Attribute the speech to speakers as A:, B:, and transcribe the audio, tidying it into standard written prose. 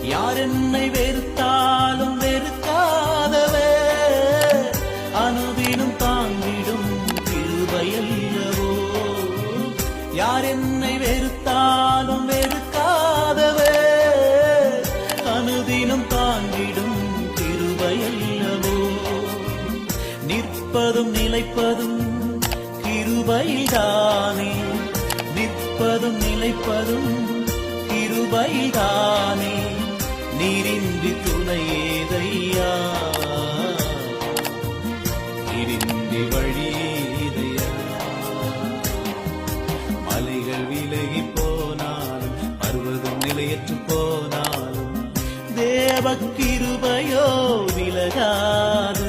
A: யார் என்னை வெறுத்தாலும் வெறுக்காதவே அனுதினம் தாங்கிடும் கிருபையல்லவோ. யார் என்னை வெறுத்தாலும் வெறுக்காதவே அனுதினம் தாங்கிடும் கிருபையல்லவோ. நிற்பதும் நிலைப்பதும் கிருபைதானே, நிற்பதும் நிலைப்பதும் கிருபைதானே. நீரின்றி துணையேதையா, நீரின்றி வழியேதையா. மலைகள் விலகி போனாலும் பர்வதம் நிலையற்று போனாலும் தேவ கிருபையோ விலகாது.